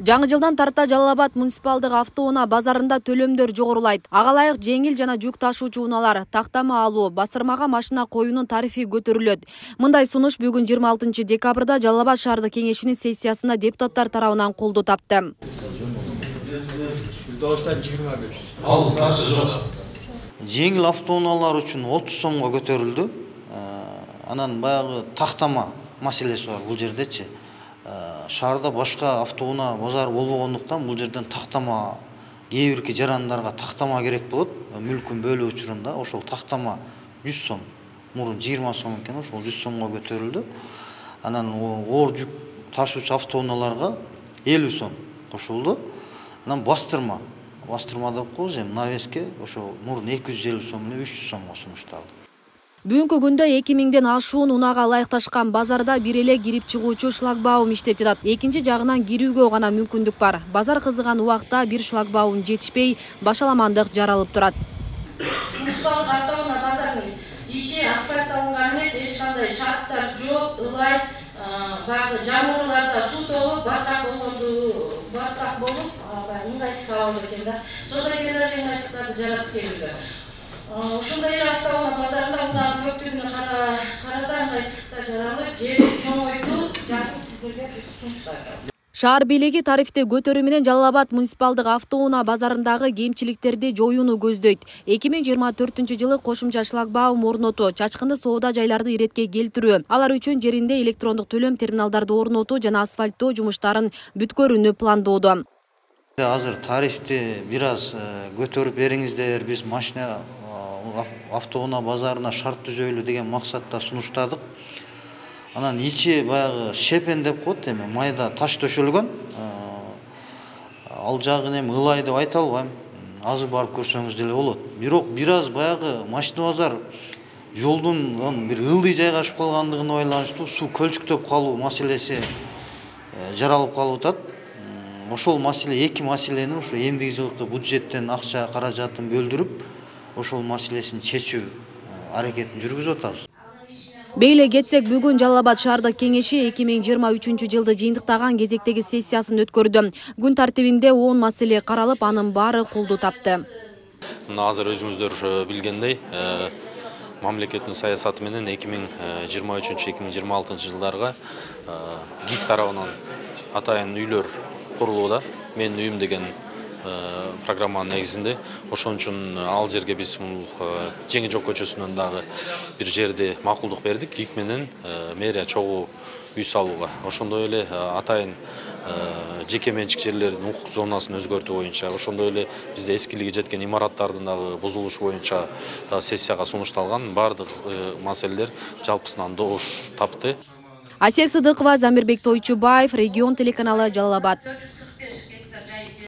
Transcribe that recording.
Жаңы жылдан тарта Жалал Абад муниципалдык автоунаа базарында төлөмдөр жогорулайт. Ага ылайык жеңил жана жүк ташуучу унаалар тактама алуу, басырмага машина коюунун тарифи көтөрүлөт. Мындай сунуш бүгүн 26 декабрда Жалал Абад шаардык кеңешинин сессиясында депутаттар тарабынан колдоо тапты. Жеңил автоунаалар үчүн 30 сомго көтөрүлдү. Анан баягы тактама маселеси бар бул жердечи. Шаарда башка автоунаа базар болбогондуктан бул жерден тактама кээ бирки жарандарга тактама керек болот. Мүлкүн бөлүү учурунда ошол тактама 100 сом, мурун 20 сом экен, ошол 100 сомго көтөрүлдү. Анан оор жүк ташуучу автоунааларга 50 сом кошулду. Анан бастырма деп коебуз, эми навеске ошол мурун 250 сом эле 300 сомго сунушталды. Бүгүнкү күндө 2000ден ашуун унаага ылайыкташкан базарда бир эле кирип чыгуучу шлагбаум иштеп жатат. Экинчи жагынан кирүүгө гана мүмкүндүк бар. Базар кызыган убакта бир шлагбаум жетишпей, башаламандык жаралып турат. Муниципалдык автоунаа базарынын ичи асфальтталган эмес, эч кандай шарттар жок, ылай, баягы жамырларда суу толуп, батак болуп, ыңгайсыз абалда экен да. Соодагерлер ыңгайсыздыктарды жаратып келүүдө. Ошондой эле автоунаа базарында унаанын көптүгүнө карата ыңгайсыздыктар жаралып, жерди чоңойтуу жакын сиздерге биз сунуштайбыз. Шаар бийлиги тарифти көтөрүү менен Жалал Абад муниципалдык автоунаа базарындагы кемчиликтерди жоюуну көздөйт. 2024-жылы кошумча шлагбаум орнотуу, чачкынды соода жайларды иретке келтирүү, алар үчүн жеринде электрондук төлөм терминалдарды орнотуу жана асфальттоо жумуштарын бүткөрүүнү пландоодо. Азыр тарифти бир аз көтөрүп бериңиздер, биз машина автоунаа базарына шарт түзөйлү деген максатта сунуштадык. Анан ичи баягы шепен деп коет, эми майда таш төшөлгөн. Ал жагын эми ылай деп айта албайм. Азыр барып көрсөңүз деле болот. Бирок бир аз баягы машина базар жолдун бир ылдый жайгашып калгандыгына байланыштуу суу көлчүктөп калуу маселеси жаралып калып атат. Ошол маселе, эки маселени ушу эмдиги жылкы бюджеттен акча каражатын бөлдүрүп, ошол маселесин чечүү аракетин жүргүзүп атабыз. Бейле кетсек, бүгүн Жалал Абад шаардык кеңеши 2023-жылды жыйынтыктаган кезектеги сессиясын өткөрдү. Күн тартибинде 10 маселе каралып, анын баары колдоо тапты. Азыр өзүңүздөр билгендей, мамлекеттин саясаты менен 2023-2026 жылдарга ГИК тарабынан атайын үйлөр курулууда. Менин үйүм деген программанын негизинде, ошон үчүн ал жерге биз Жеңи Жок көчөсүнөн дагы бир жерди макулдук бердик, ГИК менен мэрия чогуу үй салууга. Ошондой эле атайын жеке менчик жерлердин укук зонасын өзгөртүү боюнча, ошондой эле бизде эскилиги жеткен имараттардын дагы бузулушу боюнча сессияга сунушталган бардык маселелер жалпысынан добуш тапты. Асия Сыдыкова, Замирбек Тойчубаев, Регион телеканалы, Жалал Абад.